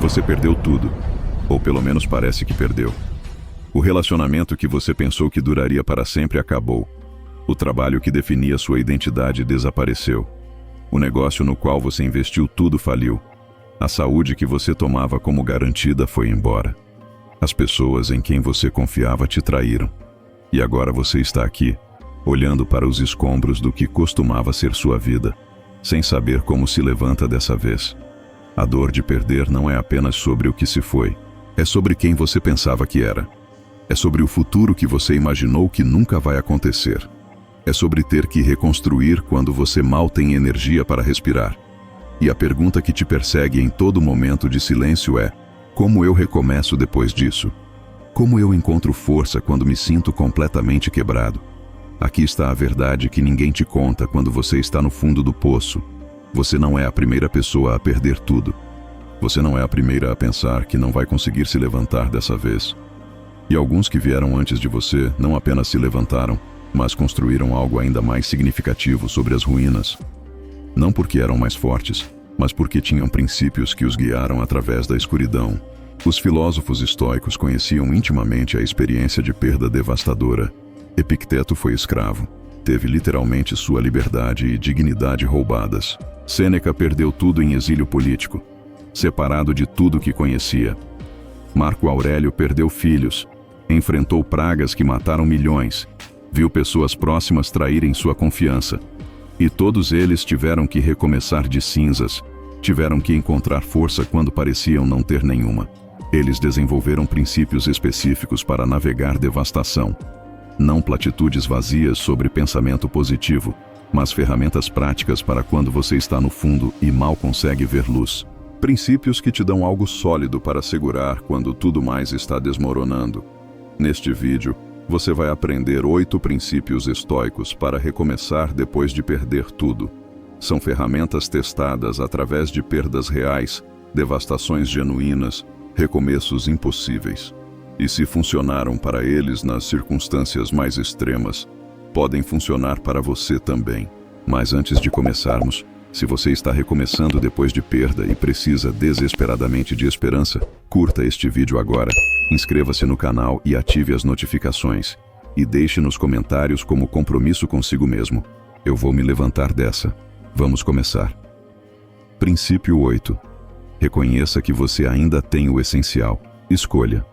Você perdeu tudo, ou pelo menos parece que perdeu. O relacionamento que você pensou que duraria para sempre acabou. O trabalho que definia sua identidade desapareceu. O negócio no qual você investiu tudo faliu. A saúde que você tomava como garantida foi embora. As pessoas em quem você confiava te traíram. E agora você está aqui, olhando para os escombros do que costumava ser sua vida, sem saber como se levanta dessa vez. A dor de perder não é apenas sobre o que se foi, é sobre quem você pensava que era. É sobre o futuro que você imaginou que nunca vai acontecer. É sobre ter que reconstruir quando você mal tem energia para respirar. E a pergunta que te persegue em todo momento de silêncio é: como eu recomeço depois disso? Como eu encontro força quando me sinto completamente quebrado? Aqui está a verdade que ninguém te conta quando você está no fundo do poço. Você não é a primeira pessoa a perder tudo. Você não é a primeira a pensar que não vai conseguir se levantar dessa vez. E alguns que vieram antes de você não apenas se levantaram, mas construíram algo ainda mais significativo sobre as ruínas. Não porque eram mais fortes, mas porque tinham princípios que os guiaram através da escuridão. Os filósofos estoicos conheciam intimamente a experiência de perda devastadora. Epicteto foi escravo. Teve literalmente sua liberdade e dignidade roubadas. Sêneca perdeu tudo em exílio político, separado de tudo que conhecia. Marco Aurélio perdeu filhos, enfrentou pragas que mataram milhões, viu pessoas próximas traírem sua confiança. E todos eles tiveram que recomeçar de cinzas, tiveram que encontrar força quando pareciam não ter nenhuma. Eles desenvolveram princípios específicos para navegar devastação. Não platitudes vazias sobre pensamento positivo, mas ferramentas práticas para quando você está no fundo e mal consegue ver luz. Princípios que te dão algo sólido para segurar quando tudo mais está desmoronando. Neste vídeo, você vai aprender 8 princípios estoicos para recomeçar depois de perder tudo. São ferramentas testadas através de perdas reais, devastações genuínas, recomeços impossíveis. E se funcionaram para eles nas circunstâncias mais extremas, podem funcionar para você também. Mas antes de começarmos, se você está recomeçando depois de perda e precisa desesperadamente de esperança, curta este vídeo agora, inscreva-se no canal e ative as notificações. E deixe nos comentários como compromisso consigo mesmo: eu vou me levantar dessa. Vamos começar. Princípio 8. Reconheça que você ainda tem o essencial. Escolha.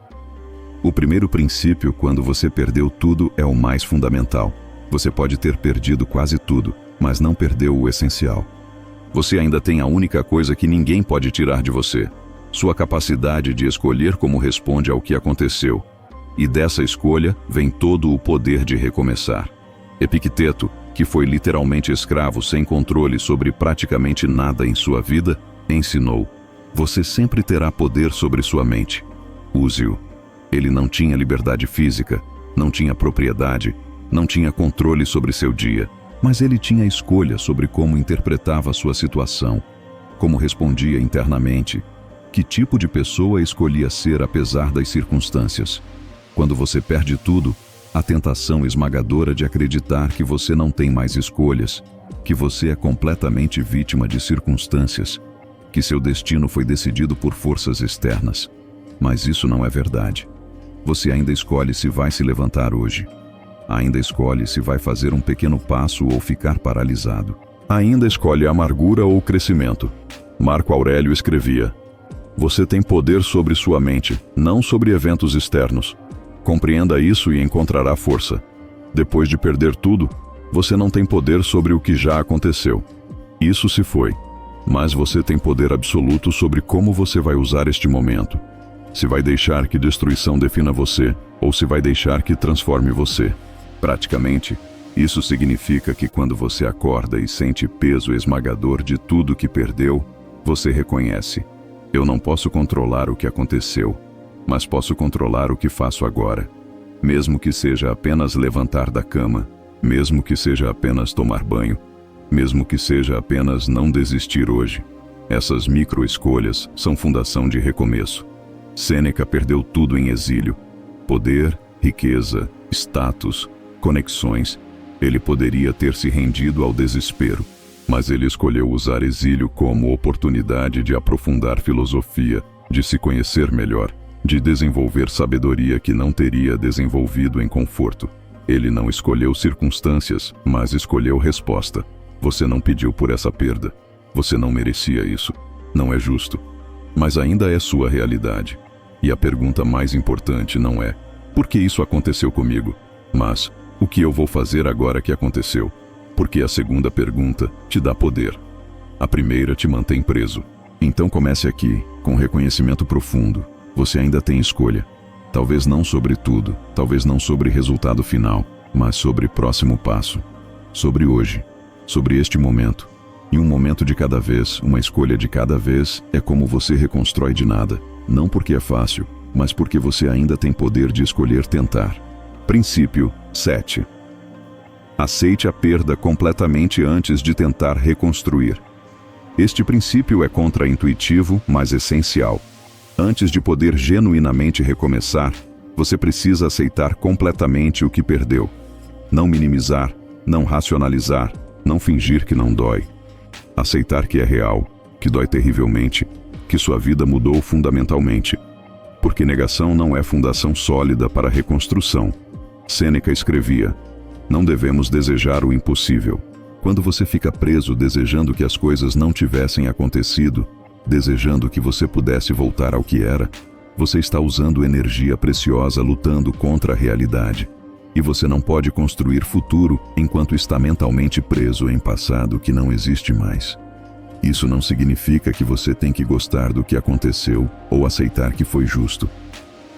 O primeiro princípio quando você perdeu tudo é o mais fundamental. Você pode ter perdido quase tudo, mas não perdeu o essencial. Você ainda tem a única coisa que ninguém pode tirar de você: sua capacidade de escolher como responde ao que aconteceu. E dessa escolha vem todo o poder de recomeçar. Epicteto, que foi literalmente escravo sem controle sobre praticamente nada em sua vida, ensinou: você sempre terá poder sobre sua mente. Use-o. Ele não tinha liberdade física, não tinha propriedade, não tinha controle sobre seu dia, mas ele tinha escolha sobre como interpretava sua situação, como respondia internamente, que tipo de pessoa escolhia ser apesar das circunstâncias. Quando você perde tudo, a tentação esmagadora de acreditar que você não tem mais escolhas, que você é completamente vítima de circunstâncias, que seu destino foi decidido por forças externas. Mas isso não é verdade. Você ainda escolhe se vai se levantar hoje. Ainda escolhe se vai fazer um pequeno passo ou ficar paralisado. Ainda escolhe a amargura ou o crescimento. Marco Aurélio escrevia: você tem poder sobre sua mente, não sobre eventos externos. Compreenda isso e encontrará força. Depois de perder tudo, você não tem poder sobre o que já aconteceu. Isso se foi. Mas você tem poder absoluto sobre como você vai usar este momento. Se vai deixar que destruição defina você, ou se vai deixar que transforme você. Praticamente, isso significa que quando você acorda e sente peso esmagador de tudo que perdeu, você reconhece: eu não posso controlar o que aconteceu, mas posso controlar o que faço agora. Mesmo que seja apenas levantar da cama, mesmo que seja apenas tomar banho, mesmo que seja apenas não desistir hoje. Essas micro-escolhas são fundação de recomeço. Sêneca perdeu tudo em exílio: poder, riqueza, status, conexões. Ele poderia ter se rendido ao desespero, mas ele escolheu usar exílio como oportunidade de aprofundar filosofia, de se conhecer melhor, de desenvolver sabedoria que não teria desenvolvido em conforto. Ele não escolheu circunstâncias, mas escolheu resposta. Você não pediu por essa perda. Você não merecia isso. Não é justo. Mas ainda é sua realidade. E a pergunta mais importante não é: por que isso aconteceu comigo? Mas, o que eu vou fazer agora que aconteceu? Porque a segunda pergunta te dá poder. A primeira te mantém preso. Então comece aqui, com reconhecimento profundo. Você ainda tem escolha. Talvez não sobre tudo, talvez não sobre resultado final, mas sobre próximo passo. Sobre hoje, sobre este momento. E um momento de cada vez, uma escolha de cada vez, é como você reconstrói de nada. Não porque é fácil, mas porque você ainda tem poder de escolher tentar. Princípio 7. Aceite a perda completamente antes de tentar reconstruir. Este princípio é contra-intuitivo, mas essencial. Antes de poder genuinamente recomeçar, você precisa aceitar completamente o que perdeu. Não minimizar, não racionalizar, não fingir que não dói. Aceitar que é real, que dói terrivelmente, que sua vida mudou fundamentalmente. Porque negação não é fundação sólida para a reconstrução. Sêneca escrevia: não devemos desejar o impossível. Quando você fica preso desejando que as coisas não tivessem acontecido, desejando que você pudesse voltar ao que era, você está usando energia preciosa lutando contra a realidade. E você não pode construir futuro enquanto está mentalmente preso em passado que não existe mais. Isso não significa que você tem que gostar do que aconteceu ou aceitar que foi justo.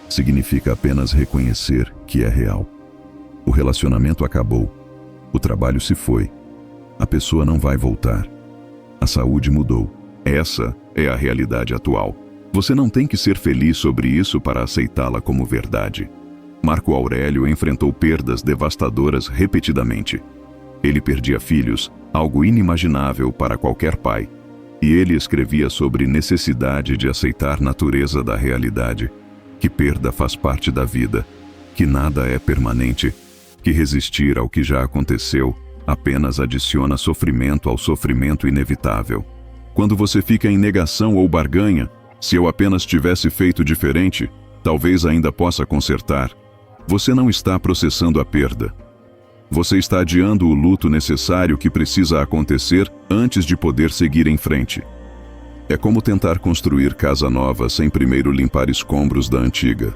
Significa apenas reconhecer que é real. O relacionamento acabou. O trabalho se foi. A pessoa não vai voltar. A saúde mudou. Essa é a realidade atual. Você não tem que ser feliz sobre isso para aceitá-la como verdade. Marco Aurélio enfrentou perdas devastadoras repetidamente. Ele perdia filhos, algo inimaginável para qualquer pai. E ele escrevia sobre necessidade de aceitar a natureza da realidade, que perda faz parte da vida, que nada é permanente, que resistir ao que já aconteceu apenas adiciona sofrimento ao sofrimento inevitável. Quando você fica em negação ou barganha, se eu apenas tivesse feito diferente, talvez ainda possa consertar. Você não está processando a perda. Você está adiando o luto necessário que precisa acontecer antes de poder seguir em frente. É como tentar construir casa nova sem primeiro limpar escombros da antiga.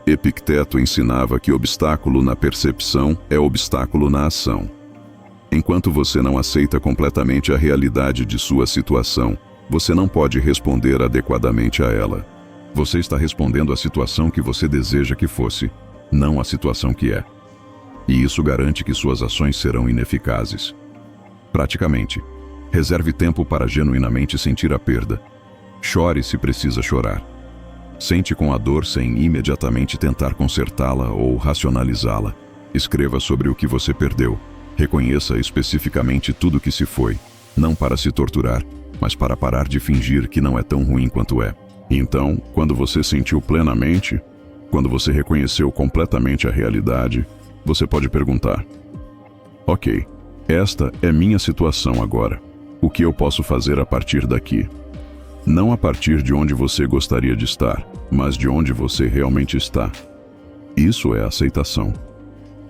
Epicteto ensinava que obstáculo na percepção é obstáculo na ação. Enquanto você não aceita completamente a realidade de sua situação, você não pode responder adequadamente a ela. Você está respondendo à situação que você deseja que fosse, não à situação que é. E isso garante que suas ações serão ineficazes. Praticamente, reserve tempo para genuinamente sentir a perda. Chore se precisa chorar. Sente com a dor sem imediatamente tentar consertá-la ou racionalizá-la. Escreva sobre o que você perdeu. Reconheça especificamente tudo que se foi, não para se torturar, mas para parar de fingir que não é tão ruim quanto é. Então, quando você sentiu plenamente, quando você reconheceu completamente a realidade, você pode perguntar: ok, esta é minha situação agora. O que eu posso fazer a partir daqui? Não a partir de onde você gostaria de estar, mas de onde você realmente está. Isso é aceitação.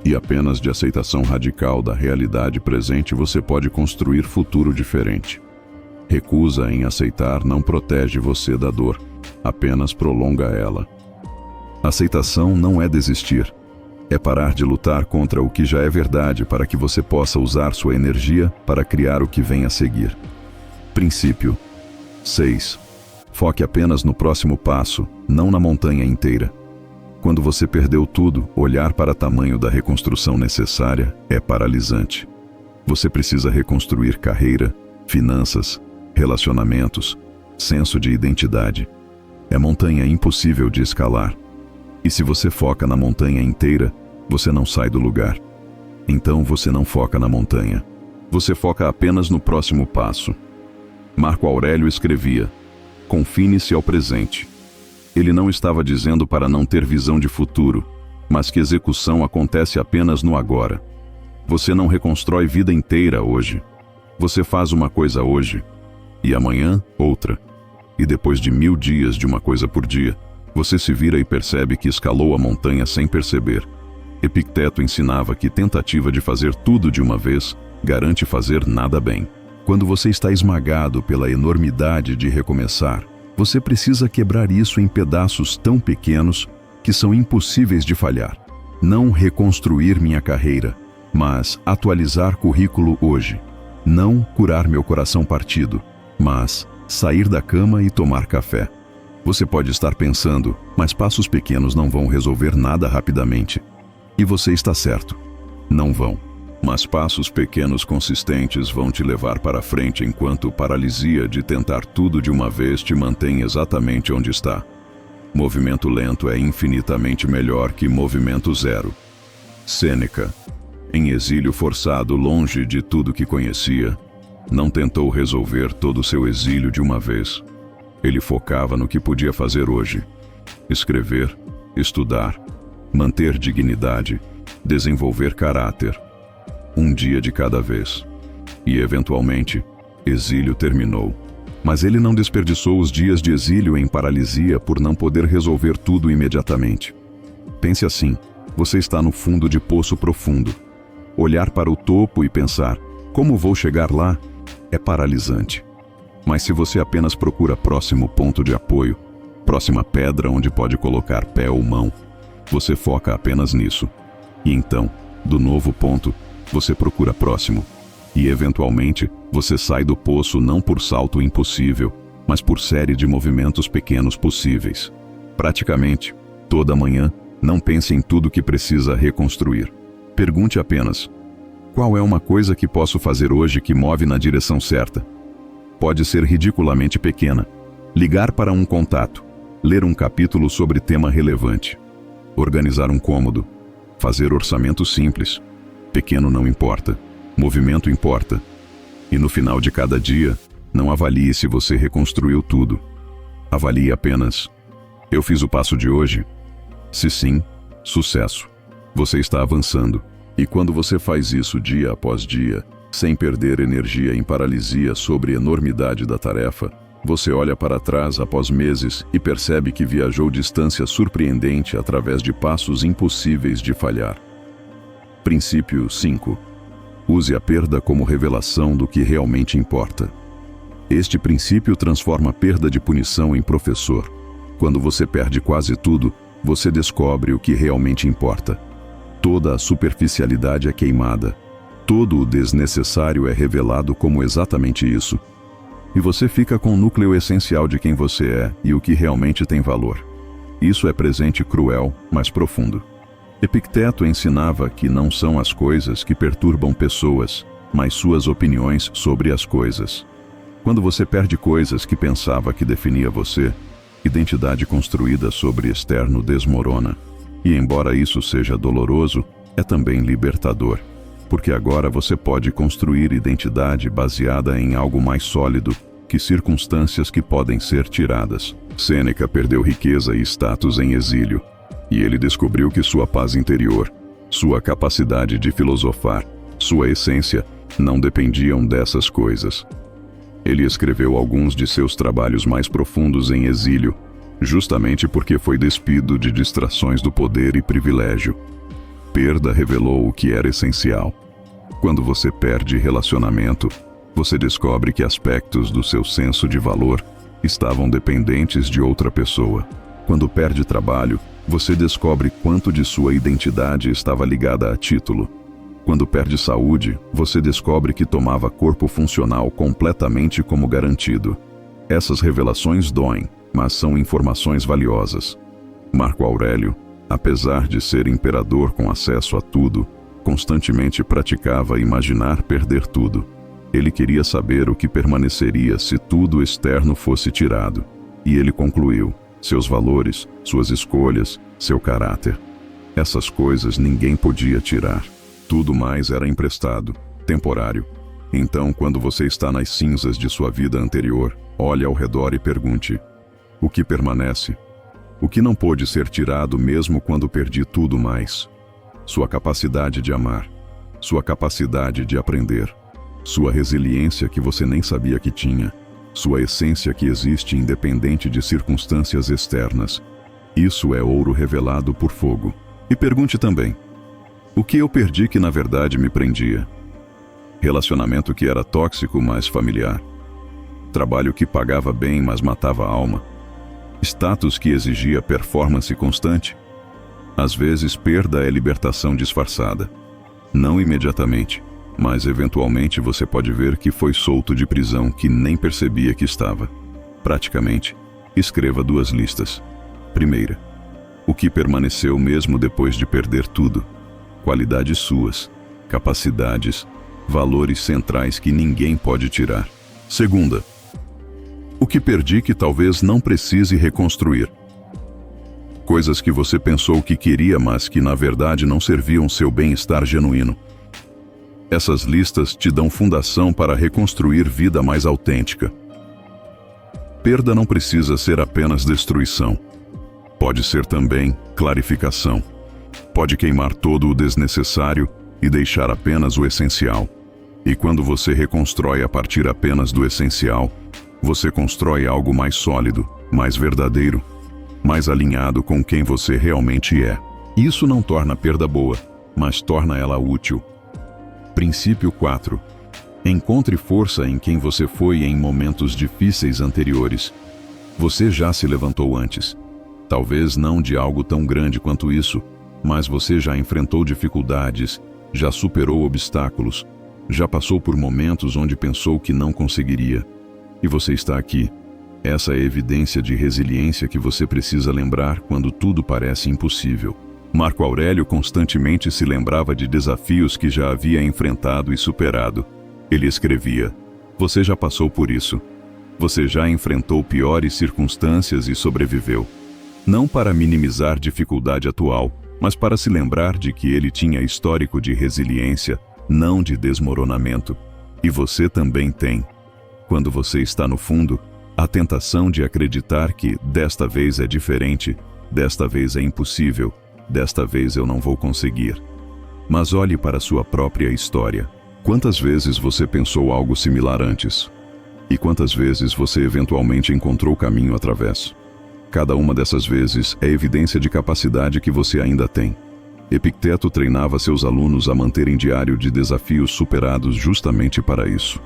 E apenas de aceitação radical da realidade presente você pode construir futuro diferente. Recusa em aceitar não protege você da dor, apenas prolonga ela. Aceitação não é desistir. É parar de lutar contra o que já é verdade para que você possa usar sua energia para criar o que vem a seguir. Princípio 6. Foque apenas no próximo passo, não na montanha inteira. Quando você perdeu tudo, olhar para o tamanho da reconstrução necessária é paralisante. Você precisa reconstruir carreira, finanças, relacionamentos, senso de identidade. É montanha impossível de escalar. E se você foca na montanha inteira, você não sai do lugar. Então você não foca na montanha. Você foca apenas no próximo passo. Marco Aurélio escrevia: confine-se ao presente. Ele não estava dizendo para não ter visão de futuro, mas que execução acontece apenas no agora. Você não reconstrói vida inteira hoje. Você faz uma coisa hoje, e amanhã outra. E depois de 1000 dias de uma coisa por dia, você se vira e percebe que escalou a montanha sem perceber. Epicteto ensinava que tentativa de fazer tudo de uma vez garante fazer nada bem. Quando você está esmagado pela enormidade de recomeçar, você precisa quebrar isso em pedaços tão pequenos que são impossíveis de falhar. Não reconstruir minha carreira, mas atualizar currículo hoje. Não curar meu coração partido, mas sair da cama e tomar café. Você pode estar pensando, mas passos pequenos não vão resolver nada rapidamente. E você está certo. Não vão. Mas passos pequenos consistentes vão te levar para frente enquanto paralisia de tentar tudo de uma vez te mantém exatamente onde está. Movimento lento é infinitamente melhor que movimento zero. Sêneca, em exílio forçado longe de tudo que conhecia, não tentou resolver todo o seu exílio de uma vez. Ele focava no que podia fazer hoje: escrever, estudar, manter dignidade, desenvolver caráter. Um dia de cada vez. E, eventualmente, exílio terminou. Mas ele não desperdiçou os dias de exílio em paralisia por não poder resolver tudo imediatamente. Pense assim: você está no fundo de poço profundo. Olhar para o topo e pensar, como vou chegar lá, é paralisante. Mas se você apenas procura próximo ponto de apoio, próxima pedra onde pode colocar pé ou mão, você foca apenas nisso. E então, do novo ponto, você procura próximo. E eventualmente, você sai do poço não por salto impossível, mas por série de movimentos pequenos possíveis. Praticamente, toda manhã, não pense em tudo que precisa reconstruir. Pergunte apenas: qual é uma coisa que posso fazer hoje que move na direção certa? Pode ser ridiculamente pequena. Ligar para um contato, ler um capítulo sobre tema relevante, organizar um cômodo, fazer orçamento simples. Pequeno não importa, movimento importa. E no final de cada dia, não avalie se você reconstruiu tudo. Avalie apenas: eu fiz o passo de hoje? Se sim, sucesso. Você está avançando. E quando você faz isso dia após dia, sem perder energia em paralisia sobre a enormidade da tarefa, você olha para trás após meses e percebe que viajou distância surpreendente através de passos impossíveis de falhar. Princípio 5. Use a perda como revelação do que realmente importa. Este princípio transforma a perda de punição em professor. Quando você perde quase tudo, você descobre o que realmente importa. Toda a superficialidade é queimada. Todo o desnecessário é revelado como exatamente isso. E você fica com o núcleo essencial de quem você é e o que realmente tem valor. Isso é presente cruel, mas profundo. Epicteto ensinava que não são as coisas que perturbam pessoas, mas suas opiniões sobre as coisas. Quando você perde coisas que pensava que definia você, identidade construída sobre externo desmorona. E embora isso seja doloroso, é também libertador. Porque agora você pode construir identidade baseada em algo mais sólido que circunstâncias que podem ser tiradas. Sêneca perdeu riqueza e status em exílio, e ele descobriu que sua paz interior, sua capacidade de filosofar, sua essência, não dependiam dessas coisas. Ele escreveu alguns de seus trabalhos mais profundos em exílio, justamente porque foi despido de distrações do poder e privilégio. Perda revelou o que era essencial. Quando você perde relacionamento, você descobre que aspectos do seu senso de valor estavam dependentes de outra pessoa. Quando perde trabalho, você descobre quanto de sua identidade estava ligada a título. Quando perde saúde, você descobre que tomava corpo funcional completamente como garantido. Essas revelações doem, mas são informações valiosas. Marco Aurélio, apesar de ser imperador com acesso a tudo, constantemente praticava imaginar perder tudo. Ele queria saber o que permaneceria se tudo externo fosse tirado. E ele concluiu: seus valores, suas escolhas, seu caráter. Essas coisas ninguém podia tirar. Tudo mais era emprestado, temporário. Então, quando você está nas cinzas de sua vida anterior, olhe ao redor e pergunte: o que permanece? O que não pôde ser tirado mesmo quando perdi tudo mais? Sua capacidade de amar, sua capacidade de aprender, sua resiliência que você nem sabia que tinha, sua essência que existe independente de circunstâncias externas. Isso é ouro revelado por fogo. E pergunte também: o que eu perdi que na verdade me prendia? Relacionamento que era tóxico, mas familiar. Trabalho que pagava bem, mas matava a alma. Status que exigia performance constante. Às vezes, perda é libertação disfarçada. Não imediatamente, mas eventualmente você pode ver que foi solto de prisão que nem percebia que estava. Praticamente, escreva 2 listas. Primeira: o que permaneceu mesmo depois de perder tudo. Qualidades suas, capacidades, valores centrais que ninguém pode tirar. Segunda: o que perdi que talvez não precise reconstruir. Coisas que você pensou que queria, mas que na verdade não serviam seu bem-estar genuíno. Essas listas te dão fundação para reconstruir vida mais autêntica. Perda não precisa ser apenas destruição. Pode ser também clarificação. Pode queimar todo o desnecessário e deixar apenas o essencial. E quando você reconstrói a partir apenas do essencial, você constrói algo mais sólido, mais verdadeiro, mais alinhado com quem você realmente é. Isso não torna a perda boa, mas torna ela útil. Princípio 4. Encontre força em quem você foi em momentos difíceis anteriores. Você já se levantou antes. Talvez não de algo tão grande quanto isso, mas você já enfrentou dificuldades, já superou obstáculos, já passou por momentos onde pensou que não conseguiria. E você está aqui. Essa é a evidência de resiliência que você precisa lembrar quando tudo parece impossível. Marco Aurélio constantemente se lembrava de desafios que já havia enfrentado e superado. Ele escrevia: você já passou por isso. Você já enfrentou piores circunstâncias e sobreviveu. Não para minimizar dificuldade atual, mas para se lembrar de que ele tinha histórico de resiliência, não de desmoronamento. E você também tem. Quando você está no fundo, a tentação de acreditar que desta vez é diferente, desta vez é impossível, desta vez eu não vou conseguir. Mas olhe para sua própria história. Quantas vezes você pensou algo similar antes? E quantas vezes você eventualmente encontrou o caminho através? Cada uma dessas vezes é evidência de capacidade que você ainda tem. Epicteto treinava seus alunos a manterem diário de desafios superados justamente para isso.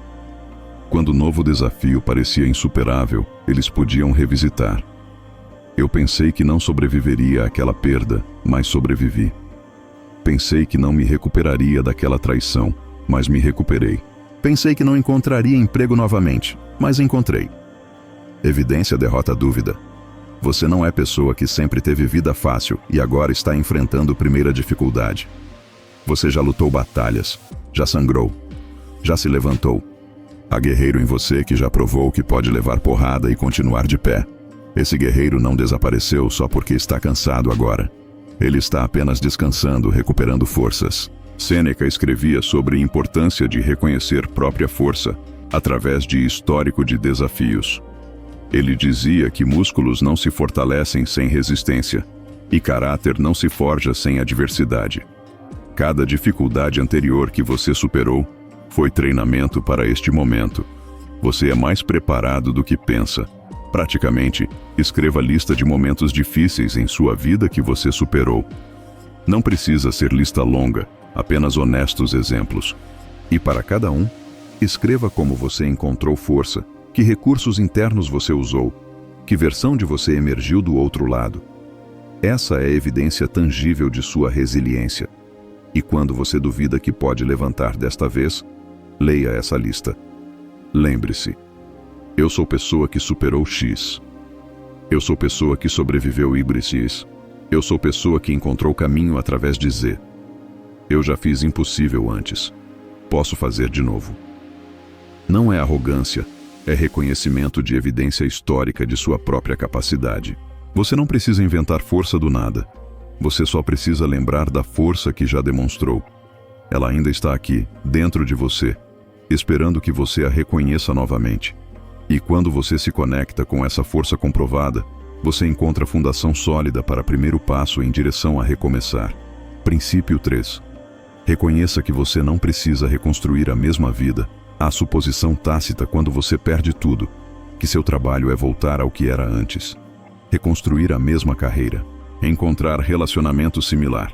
Quando o novo desafio parecia insuperável, eles podiam revisitar. Eu pensei que não sobreviveria àquela perda, mas sobrevivi. Pensei que não me recuperaria daquela traição, mas me recuperei. Pensei que não encontraria emprego novamente, mas encontrei. Evidência derrota a dúvida. Você não é pessoa que sempre teve vida fácil e agora está enfrentando primeira dificuldade. Você já lutou batalhas, já sangrou, já se levantou. Há guerreiro em você que já provou que pode levar porrada e continuar de pé. Esse guerreiro não desapareceu só porque está cansado agora. Ele está apenas descansando, recuperando forças. Sêneca escrevia sobre a importância de reconhecer própria força através de histórico de desafios. Ele dizia que músculos não se fortalecem sem resistência e caráter não se forja sem adversidade. Cada dificuldade anterior que você superou foi treinamento para este momento. Você é mais preparado do que pensa. Praticamente, escreva a lista de momentos difíceis em sua vida que você superou. Não precisa ser lista longa, apenas honestos exemplos. E para cada um, escreva como você encontrou força, que recursos internos você usou, que versão de você emergiu do outro lado. Essa é a evidência tangível de sua resiliência. E quando você duvida que pode levantar desta vez, leia essa lista. Lembre-se: eu sou pessoa que superou X. Eu sou pessoa que sobreviveu X. Eu sou pessoa que encontrou caminho através de Z. Eu já fiz impossível antes. Posso fazer de novo. Não é arrogância, é reconhecimento de evidência histórica de sua própria capacidade. Você não precisa inventar força do nada. Você só precisa lembrar da força que já demonstrou. Ela ainda está aqui, dentro de você, esperando que você a reconheça novamente. E quando você se conecta com essa força comprovada, você encontra a fundação sólida para o primeiro passo em direção a recomeçar. Princípio 3. Reconheça que você não precisa reconstruir a mesma vida. Há suposição tácita quando você perde tudo. que seu trabalho é voltar ao que era antes, reconstruir a mesma carreira, encontrar relacionamento similar,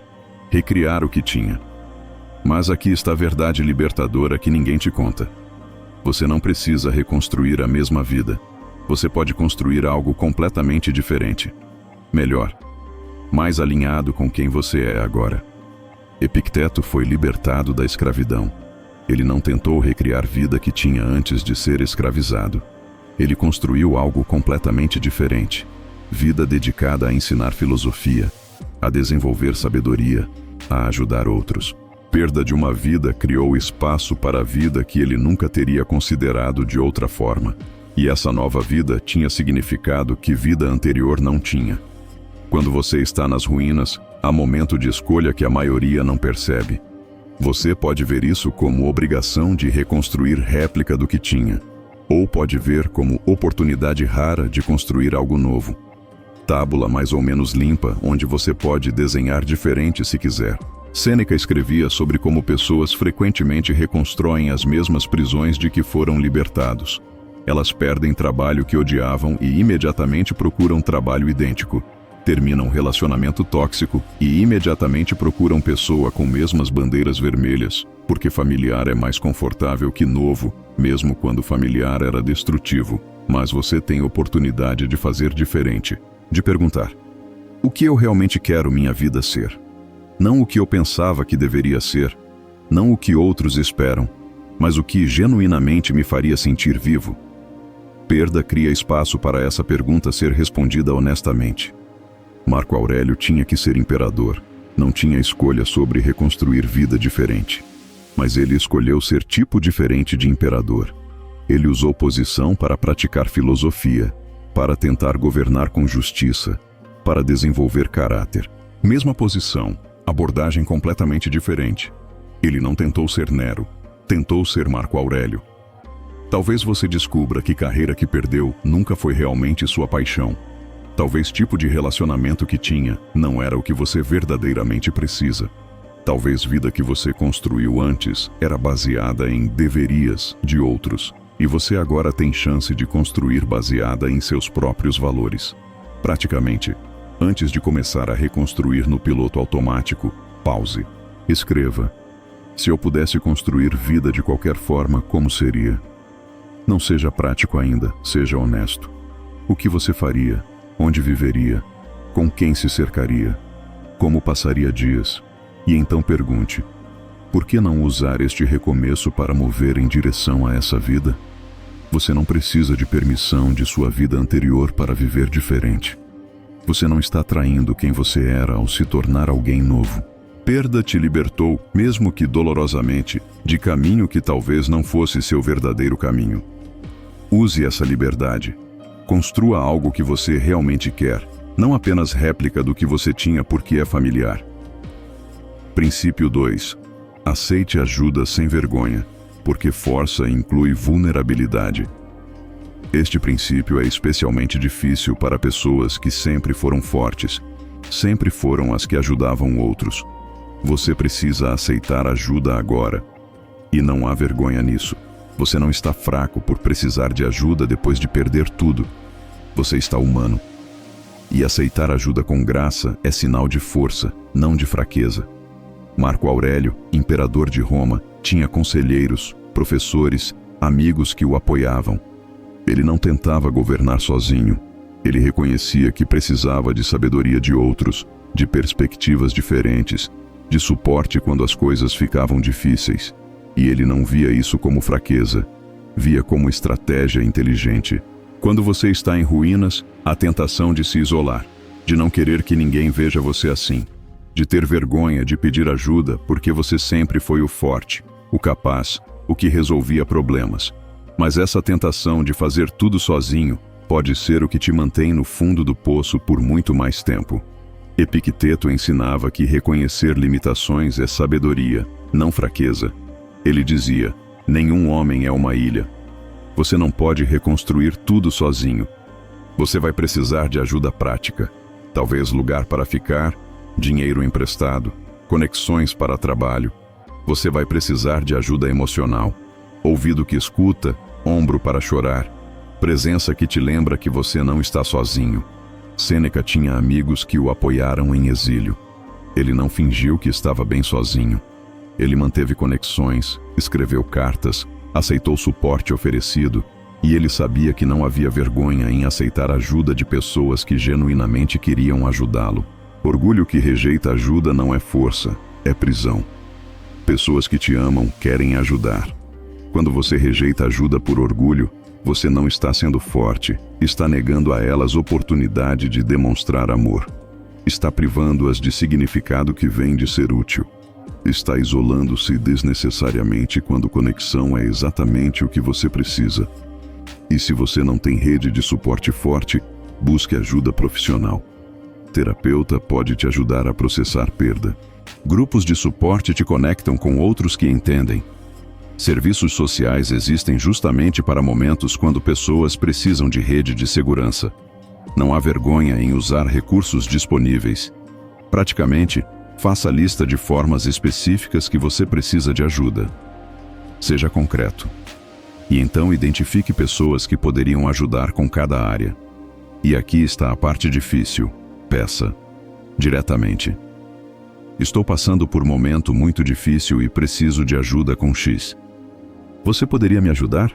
recriar o que tinha. Mas aqui está a verdade libertadora que ninguém te conta. Você não precisa reconstruir a mesma vida. Você pode construir algo completamente diferente. Melhor, mais alinhado com quem você é agora. Epicteto foi libertado da escravidão. Ele não tentou recriar a vida que tinha antes de ser escravizado. Ele construiu algo completamente diferente. Vida dedicada a ensinar filosofia, a desenvolver sabedoria, a ajudar outros. Perda de uma vida criou espaço para a vida que ele nunca teria considerado de outra forma. E essa nova vida tinha significado que vida anterior não tinha. Quando você está nas ruínas, há momento de escolha que a maioria não percebe. Você pode ver isso como obrigação de reconstruir réplica do que tinha, ou pode ver como oportunidade rara de construir algo novo. Tábula mais ou menos limpa, onde você pode desenhar diferente se quiser. Sêneca escrevia sobre como pessoas frequentemente reconstroem as mesmas prisões de que foram libertados. Elas perdem trabalho que odiavam e imediatamente procuram trabalho idêntico. Terminam relacionamento tóxico e imediatamente procuram pessoa com mesmas bandeiras vermelhas, porque familiar é mais confortável que novo, mesmo quando familiar era destrutivo. Mas você tem oportunidade de fazer diferente, de perguntar: o que eu realmente quero minha vida ser? Não o que eu pensava que deveria ser, não o que outros esperam, mas o que genuinamente me faria sentir vivo. Perda cria espaço para essa pergunta ser respondida honestamente. Marco Aurélio tinha que ser imperador, não tinha escolha sobre reconstruir vida diferente. Mas ele escolheu ser tipo diferente de imperador. Ele usou posição para praticar filosofia, para tentar governar com justiça, para desenvolver caráter. Mesma posição, abordagem completamente diferente. Ele não tentou ser Nero, tentou ser Marco Aurélio. Talvez você descubra que carreira que perdeu nunca foi realmente sua paixão. Talvez tipo de relacionamento que tinha não era o que você verdadeiramente precisa. Talvez vida que você construiu antes era baseada em deverias de outros, e você agora tem chance de construir baseada em seus próprios valores. Praticamente, antes de começar a reconstruir no piloto automático, pause. Escreva: se eu pudesse construir vida de qualquer forma, como seria? Não seja prático ainda, seja honesto. O que você faria? Onde viveria? Com quem se cercaria? Como passaria dias? E então pergunte: por que não usar este recomeço para mover em direção a essa vida? Você não precisa de permissão de sua vida anterior para viver diferente. Você não está traindo quem você era ao se tornar alguém novo. Perda te libertou, mesmo que dolorosamente, de caminho que talvez não fosse seu verdadeiro caminho. Use essa liberdade. Construa algo que você realmente quer, não apenas réplica do que você tinha porque é familiar. Princípio 2. Aceite ajuda sem vergonha, porque força inclui vulnerabilidade. Este princípio é especialmente difícil para pessoas que sempre foram fortes, sempre foram as que ajudavam outros. Você precisa aceitar ajuda agora. E não há vergonha nisso. Você não está fraco por precisar de ajuda depois de perder tudo. Você está humano. E aceitar ajuda com graça é sinal de força, não de fraqueza. Marco Aurélio, imperador de Roma, tinha conselheiros, professores, amigos que o apoiavam. Ele não tentava governar sozinho. Ele reconhecia que precisava de sabedoria de outros, de perspectivas diferentes, de suporte quando as coisas ficavam difíceis. E ele não via isso como fraqueza, via como estratégia inteligente. Quando você está em ruínas, há tentação de se isolar, de não querer que ninguém veja você assim, de ter vergonha de pedir ajuda porque você sempre foi o forte, o capaz, o que resolvia problemas. Mas essa tentação de fazer tudo sozinho pode ser o que te mantém no fundo do poço por muito mais tempo. Epicteto ensinava que reconhecer limitações é sabedoria, não fraqueza. Ele dizia: nenhum homem é uma ilha. Você não pode reconstruir tudo sozinho. Você vai precisar de ajuda prática. Talvez lugar para ficar, dinheiro emprestado, conexões para trabalho. Você vai precisar de ajuda emocional. Ouvido que escuta, ombro para chorar. Presença que te lembra que você não está sozinho. Sêneca tinha amigos que o apoiaram em exílio. Ele não fingiu que estava bem sozinho. Ele manteve conexões, escreveu cartas, aceitou suporte oferecido, e ele sabia que não havia vergonha em aceitar ajuda de pessoas que genuinamente queriam ajudá-lo. Orgulho que rejeita ajuda não é força, é prisão. Pessoas que te amam querem ajudar. Quando você rejeita ajuda por orgulho, você não está sendo forte, está negando a elas oportunidade de demonstrar amor. Está privando-as de significado que vem de ser útil. Está isolando-se desnecessariamente quando conexão é exatamente o que você precisa. E se você não tem rede de suporte forte, busque ajuda profissional. Terapeuta pode te ajudar a processar perda. Grupos de suporte te conectam com outros que entendem. Serviços sociais existem justamente para momentos quando pessoas precisam de rede de segurança. Não há vergonha em usar recursos disponíveis. Praticamente, faça a lista de formas específicas que você precisa de ajuda. Seja concreto. E então identifique pessoas que poderiam ajudar com cada área. E aqui está a parte difícil. Peça. Diretamente. Estou passando por um momento muito difícil e preciso de ajuda com X. Você poderia me ajudar?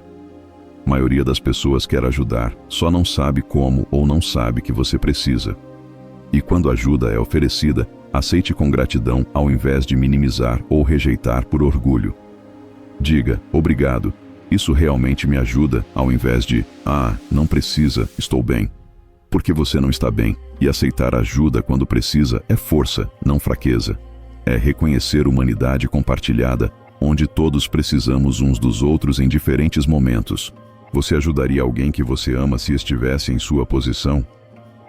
A maioria das pessoas quer ajudar, só não sabe como ou não sabe que você precisa. E quando ajuda é oferecida, aceite com gratidão ao invés de minimizar ou rejeitar por orgulho. Diga, obrigado, isso realmente me ajuda, ao invés de, não precisa, estou bem. Porque você não está bem, e aceitar ajuda quando precisa é força, não fraqueza. É reconhecer humanidade compartilhada, onde todos precisamos uns dos outros em diferentes momentos. Você ajudaria alguém que você ama se estivesse em sua posição?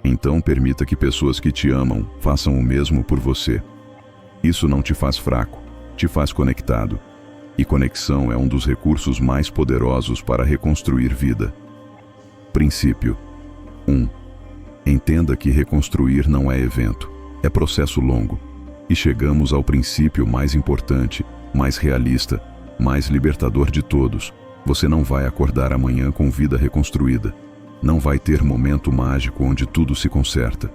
Então permita que pessoas que te amam façam o mesmo por você. Isso não te faz fraco, te faz conectado. E conexão é um dos recursos mais poderosos para reconstruir vida. Princípio 1. Entenda que reconstruir não é evento, é processo longo. E chegamos ao princípio mais importante, mais realista, mais libertador de todos. Você não vai acordar amanhã com vida reconstruída. Não vai ter momento mágico onde tudo se conserta.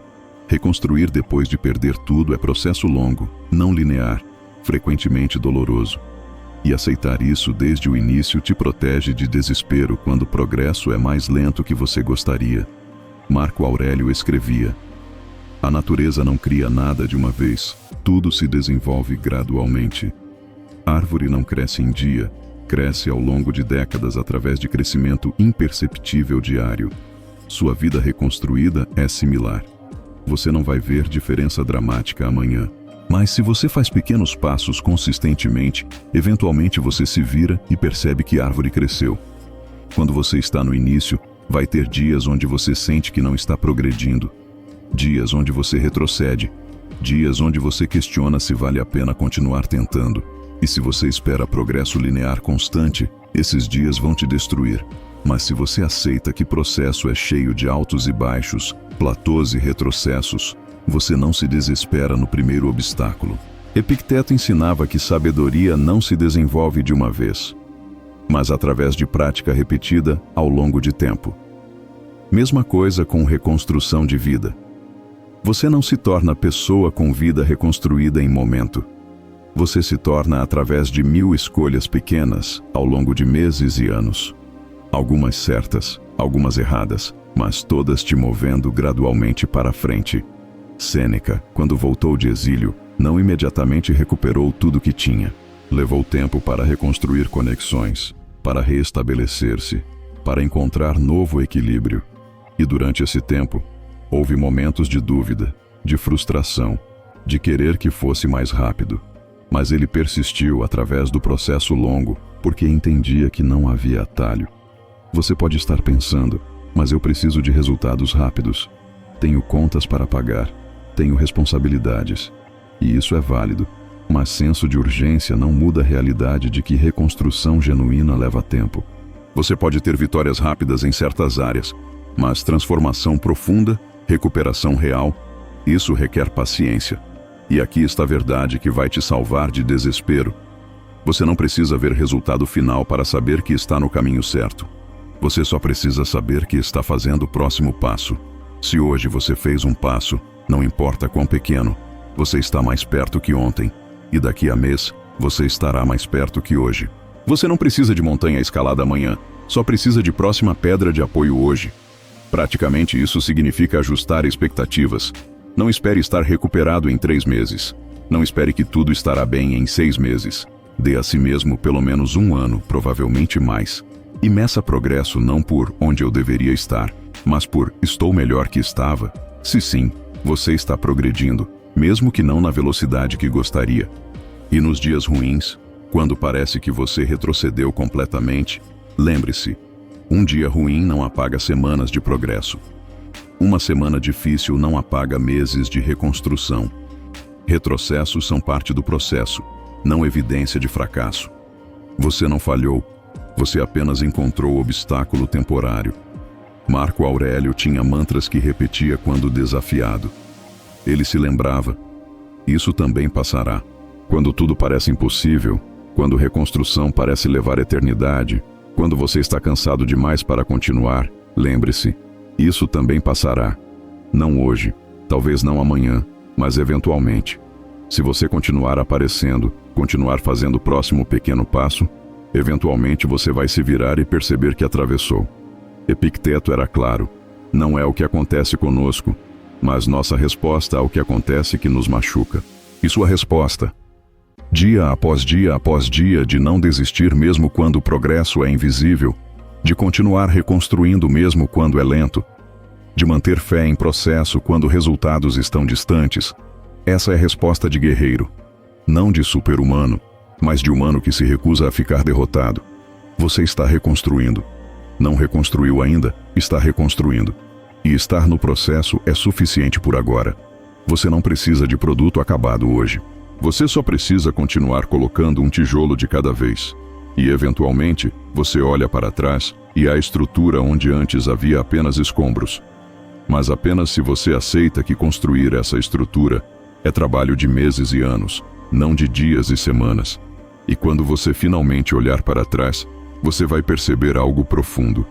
Reconstruir depois de perder tudo é processo longo, não linear, frequentemente doloroso. E aceitar isso desde o início te protege de desespero quando o progresso é mais lento que você gostaria. Marco Aurélio escrevia: a natureza não cria nada de uma vez, tudo se desenvolve gradualmente. Árvore não cresce em dia, cresce ao longo de décadas através de crescimento imperceptível diário. Sua vida reconstruída é similar. Você não vai ver diferença dramática amanhã. Mas se você faz pequenos passos consistentemente, eventualmente você se vira e percebe que a árvore cresceu. Quando você está no início, vai ter dias onde você sente que não está progredindo. Dias onde você retrocede. Dias onde você questiona se vale a pena continuar tentando. E se você espera progresso linear constante, esses dias vão te destruir. Mas se você aceita que o processo é cheio de altos e baixos, platôs e retrocessos, você não se desespera no primeiro obstáculo. Epicteto ensinava que sabedoria não se desenvolve de uma vez, mas através de prática repetida ao longo de tempo. Mesma coisa com reconstrução de vida. Você não se torna pessoa com vida reconstruída em momento. Você se torna através de 1000 escolhas pequenas ao longo de meses e anos. Algumas certas, algumas erradas, mas todas te movendo gradualmente para frente. Sêneca, quando voltou de exílio, não imediatamente recuperou tudo que tinha. Levou tempo para reconstruir conexões, para reestabelecer-se, para encontrar novo equilíbrio. E durante esse tempo, houve momentos de dúvida, de frustração, de querer que fosse mais rápido. Mas ele persistiu através do processo longo, porque entendia que não havia atalho. Você pode estar pensando, mas eu preciso de resultados rápidos. Tenho contas para pagar, tenho responsabilidades. E isso é válido, mas senso de urgência não muda a realidade de que reconstrução genuína leva tempo. Você pode ter vitórias rápidas em certas áreas, mas transformação profunda, recuperação real, isso requer paciência. E aqui está a verdade que vai te salvar de desespero. Você não precisa ver resultado final para saber que está no caminho certo. Você só precisa saber que está fazendo o próximo passo. Se hoje você fez um passo, não importa quão pequeno, você está mais perto que ontem. E daqui a mês, você estará mais perto que hoje. Você não precisa de montanha escalada amanhã, só precisa de próxima pedra de apoio hoje. Praticamente isso significa ajustar expectativas. Não espere estar recuperado em 3 meses. Não espere que tudo estará bem em 6 meses. Dê a si mesmo pelo menos 1 ano, provavelmente mais. E meça progresso não por onde eu deveria estar, mas por estou melhor que estava. Se sim, você está progredindo, mesmo que não na velocidade que gostaria. E nos dias ruins, quando parece que você retrocedeu completamente, lembre-se, um dia ruim não apaga semanas de progresso. Uma semana difícil não apaga meses de reconstrução. Retrocessos são parte do processo, não evidência de fracasso. Você não falhou, você apenas encontrou obstáculo temporário. Marco Aurélio tinha mantras que repetia quando desafiado. Ele se lembrava: isso também passará. Quando tudo parece impossível, quando reconstrução parece levar eternidade, quando você está cansado demais para continuar, lembre-se, isso também passará. Não hoje, talvez não amanhã, mas eventualmente. Se você continuar aparecendo, continuar fazendo o próximo pequeno passo, eventualmente você vai se virar e perceber que atravessou. Epicteto era claro: não é o que acontece conosco, mas nossa resposta ao que acontece que nos machuca. E sua resposta? Dia após dia, de não desistir mesmo quando o progresso é invisível, de continuar reconstruindo mesmo quando é lento, de manter fé em processo quando resultados estão distantes. Essa é a resposta de guerreiro, não de super-humano, mas de humano que se recusa a ficar derrotado. Você está reconstruindo. Não reconstruiu ainda, está reconstruindo. E estar no processo é suficiente por agora. Você não precisa de produto acabado hoje. Você só precisa continuar colocando um tijolo de cada vez. E eventualmente, você olha para trás e há estrutura onde antes havia apenas escombros. Mas apenas se você aceita que construir essa estrutura é trabalho de meses e anos, não de dias e semanas. E quando você finalmente olhar para trás, você vai perceber algo profundo.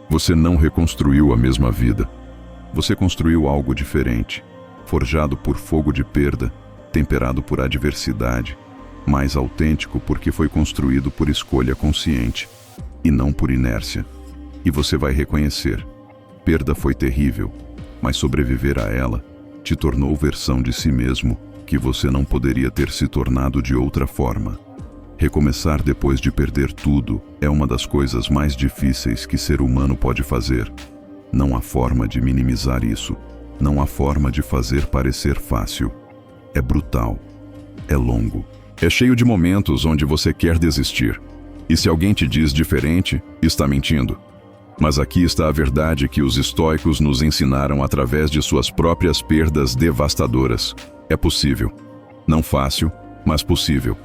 Você não reconstruiu a mesma vida. Você construiu algo diferente, forjado por fogo de perda, temperado por adversidade, mais autêntico porque foi construído por escolha consciente, e não por inércia. E você vai reconhecer: perda foi terrível, mas sobreviver a ela te tornou versão de si mesmo que você não poderia ter se tornado de outra forma. Recomeçar depois de perder tudo é uma das coisas mais difíceis que ser humano pode fazer. Não há forma de minimizar isso. Não há forma de fazer parecer fácil. É brutal. É longo. É cheio de momentos onde você quer desistir. E se alguém te diz diferente, está mentindo. Mas aqui está a verdade que os estoicos nos ensinaram através de suas próprias perdas devastadoras. É possível. Não fácil, mas possível.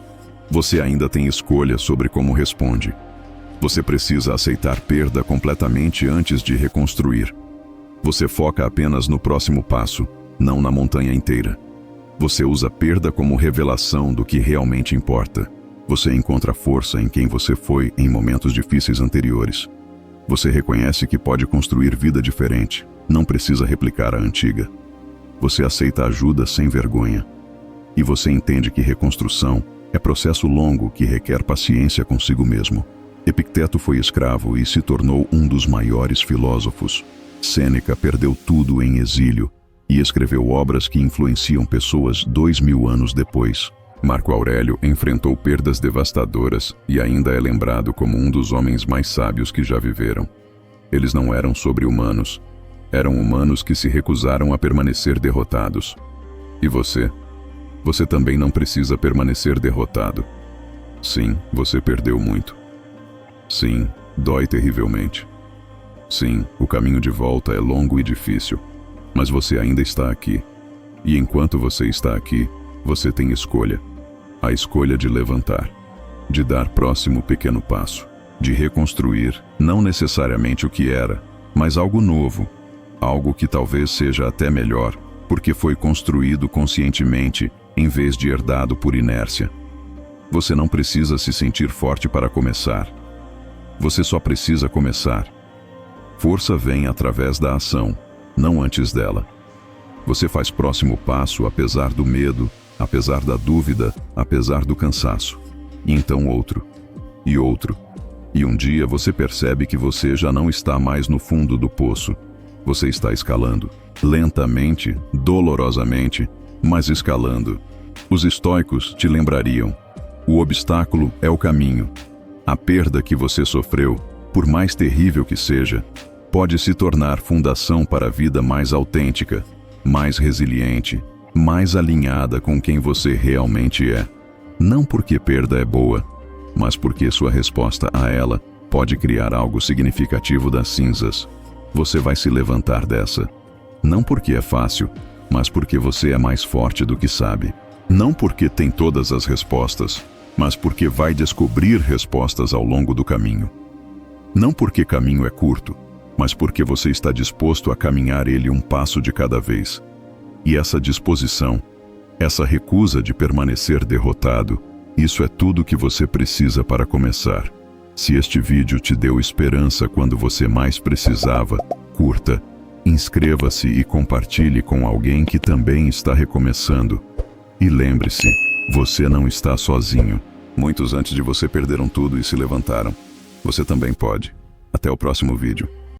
Você ainda tem escolha sobre como responde. Você precisa aceitar perda completamente antes de reconstruir. Você foca apenas no próximo passo, não na montanha inteira. Você usa perda como revelação do que realmente importa. Você encontra força em quem você foi em momentos difíceis anteriores. Você reconhece que pode construir vida diferente, não precisa replicar a antiga. Você aceita ajuda sem vergonha. E você entende que reconstrução é processo longo que requer paciência consigo mesmo. Epicteto foi escravo e se tornou um dos maiores filósofos. Sêneca perdeu tudo em exílio e escreveu obras que influenciam pessoas 2000 anos depois. Marco Aurélio enfrentou perdas devastadoras e ainda é lembrado como um dos homens mais sábios que já viveram. Eles não eram sobre-humanos. Eram humanos que se recusaram a permanecer derrotados. E você? Você também não precisa permanecer derrotado. Sim, você perdeu muito. Sim, dói terrivelmente. Sim, o caminho de volta é longo e difícil. Mas você ainda está aqui. E enquanto você está aqui, você tem escolha. A escolha de levantar, de dar próximo pequeno passo, de reconstruir, não necessariamente o que era, mas algo novo, algo que talvez seja até melhor, porque foi construído conscientemente em vez de herdado por inércia. Você não precisa se sentir forte para começar. Você só precisa começar, Força vem através da ação, não antes dela. Você faz próximo passo apesar do medo, apesar da dúvida, apesar do cansaço. E então outro. E outro. E um dia você percebe que você já não está mais no fundo do poço. Você está escalando. Lentamente, dolorosamente, mas escalando. Os estoicos te lembrariam: o obstáculo é o caminho. A perda que você sofreu, por mais terrível que seja, pode se tornar fundação para a vida mais autêntica, mais resiliente, mais alinhada com quem você realmente é. Não porque perda é boa, mas porque sua resposta a ela pode criar algo significativo das cinzas. Você vai se levantar dessa. Não porque é fácil, mas porque você é mais forte do que sabe. Não porque tem todas as respostas, mas porque vai descobrir respostas ao longo do caminho. Não porque caminho é curto, mas porque você está disposto a caminhar ele um passo de cada vez. E essa disposição, essa recusa de permanecer derrotado, isso é tudo que você precisa para começar. Se este vídeo te deu esperança quando você mais precisava, curta, inscreva-se e compartilhe com alguém que também está recomeçando. E lembre-se, você não está sozinho. Muitos antes de você perderam tudo e se levantaram. Você também pode. Até o próximo vídeo.